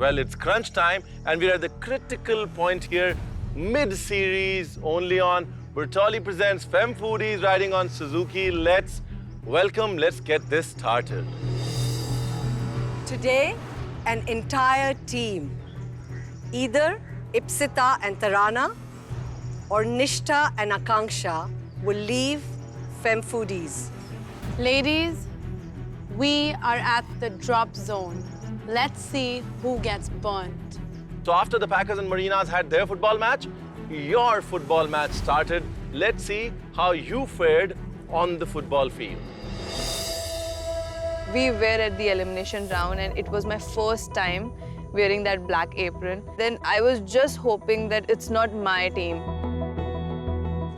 Well, it's crunch time, and we're at the critical point here, mid-series, only on Bertolli presents Fem Foodies riding on Suzuki. Let's get this started. Today, an entire team, either Ipsita and Tarana or Nishtha and Akanksha, will leave Fem Foodies. Ladies, we are at the drop zone. Let's see who gets burnt. So after the Packers and Marinas had their football match, your football match started. Let's see how you fared on the football field. We were at the elimination round and it was my first time wearing that black apron. Then I was just hoping that it's not my team.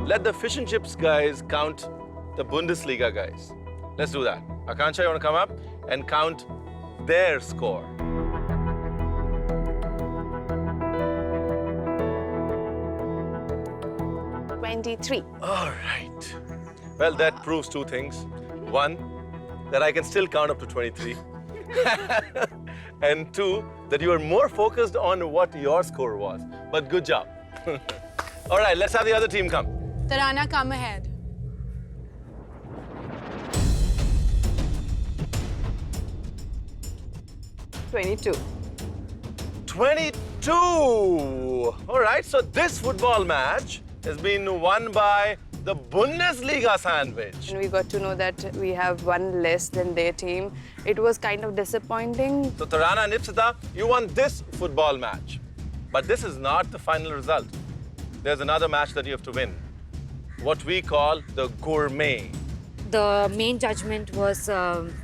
Let the fish and chips guys count the Bundesliga guys. Let's do that. Akanksha, you want to come up and count their score? All right. Well, that proves two things. One, that I can still count up to 23. And two, that you are more focused on what your score was. But good job. All right, let's have the other team come. Tarana, come ahead. "22." 22! All right, so this football match has been won by the Bundesliga sandwich. And we got to know that we have one less than their team. It was kind of disappointing. So Tarana and Ipsita, you won this football match. But this is not the final result. There's another match that you have to win. What we call the gourmet. The main judgment was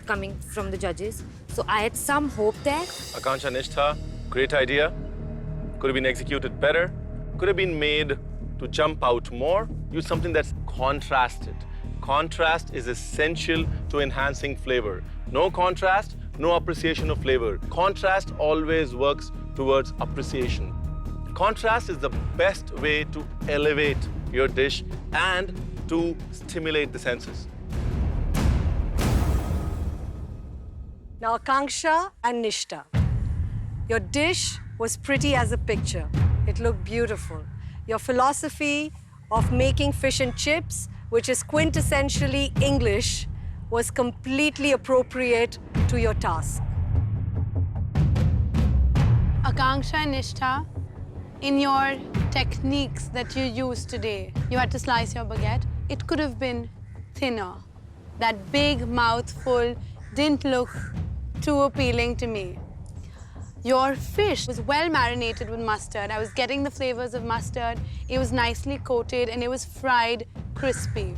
coming from the judges. So I had some hope there. Akanksha, Nishtha, great idea. Could have been executed better. Could have been made to jump out more. Use something that's contrasted. Contrast is essential to enhancing flavor. No contrast, no appreciation of flavor. Contrast always works towards appreciation. Contrast is the best way to elevate your dish and to stimulate the senses. Now, Akanksha and Nishtha, your dish was pretty as a picture. It looked beautiful. Your philosophy of making fish and chips, which is quintessentially English, was completely appropriate to your task. Akanksha and Nishtha, in your techniques that you used today, you had to slice your baguette. It could have been thinner. That big mouthful didn't look too appealing to me. Your fish was well marinated with mustard. I was getting the flavors of mustard. It was nicely coated and it was fried crispy.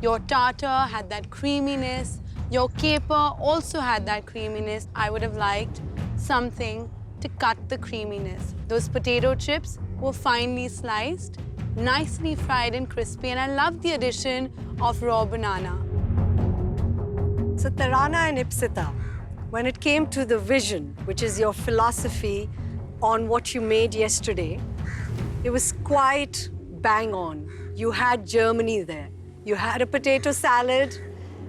Your tartar had that creaminess. Your caper also had that creaminess. I would have liked something to cut the creaminess. Those potato chips were finely sliced, nicely fried and crispy, and I loved the addition of raw banana. So Tarana and Ipsita, when it came to the vision, which is your philosophy on what you made yesterday, it was quite bang on. You had Germany there. You had a potato salad.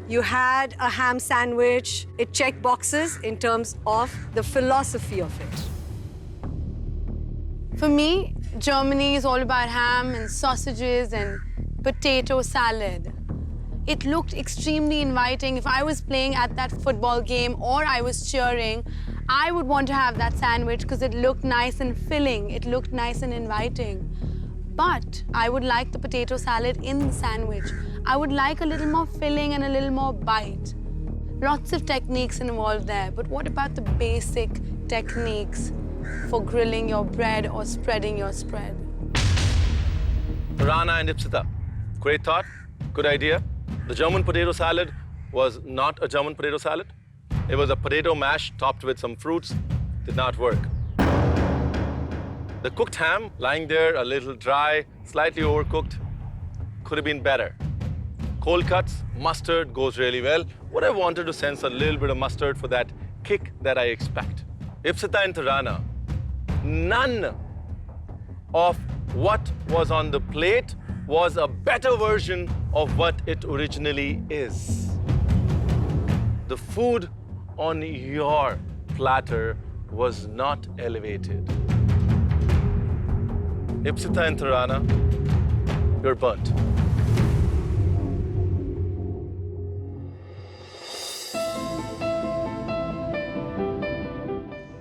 You had a ham sandwich. It checked boxes in terms of the philosophy of it. For me, Germany is all about ham and sausages and potato salad. It looked extremely inviting. If I was playing at that football game or I was cheering, I would want to have that sandwich because it looked nice and filling. It looked nice and inviting. But I would like the potato salad in the sandwich. I would like a little more filling and a little more bite. Lots of techniques involved there, but what about the basic techniques for grilling your bread or spreading your spread? Tarana and Ipsita, great thought, good idea. The German potato salad was not a German potato salad. It was a potato mash topped with some fruits. Did not work. The cooked ham lying there, a little dry, slightly overcooked, could have been better. Cold cuts, mustard goes really well. What I wanted to sense a little bit of mustard for that kick that I expect. Ipsita and Tarana, none of what was on the plate was a better version of what it originally is. The food on your platter was not elevated. Ipsita and Tarana, you're burnt.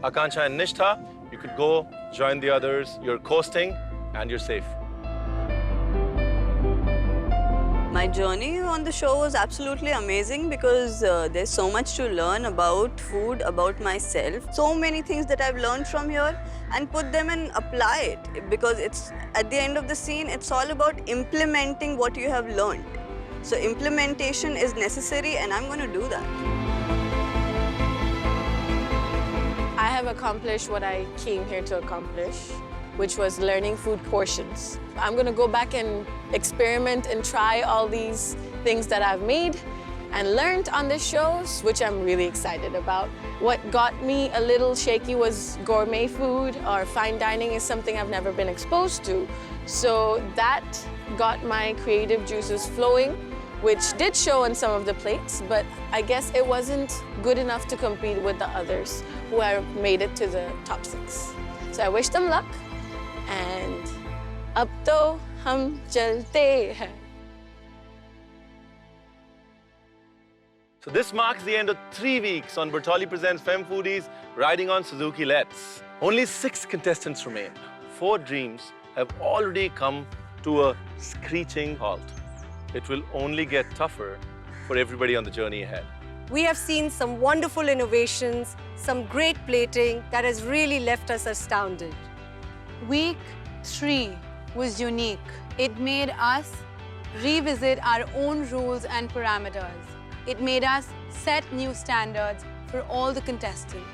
Akansha and Nishtha, you could go join the others. You're coasting and you're safe. My journey on the show was absolutely amazing because there's so much to learn about food, about myself. So many things that I've learned from here and put them and apply it because it's at the end of the scene, it's all about implementing what you have learned. So implementation is necessary and I'm going to do that. I have accomplished what I came here to accomplish, which was learning food portions. I'm gonna go back and experiment and try all these things that I've made and learned on the shows, which I'm really excited about. What got me a little shaky was gourmet food or fine dining is something I've never been exposed to. So that got my creative juices flowing, which did show on some of the plates, but I guess it wasn't good enough to compete with the others who have made it to the top 6. So I wish them luck. And ab to hum chalte hain. So this marks the end of 3 weeks on Bertolli Presents Femme Foodies riding on Suzuki Let's. Only 6 contestants remain. 4 dreams have already come to a screeching halt. It will only get tougher for everybody on the journey ahead. We have seen some wonderful innovations, some great plating that has really left us astounded. Week 3 was unique. It made us revisit our own rules and parameters. It made us set new standards for all the contestants.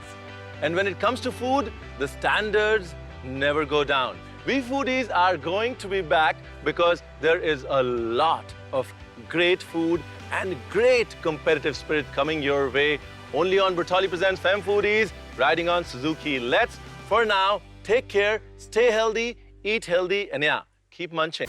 And when it comes to food, the standards never go down. We foodies are going to be back because there is a lot of great food and great competitive spirit coming your way. Only on Bertolli Presents Femme Foodies, riding on Suzuki Let's. For now, take care, stay healthy, eat healthy, and yeah, keep munching.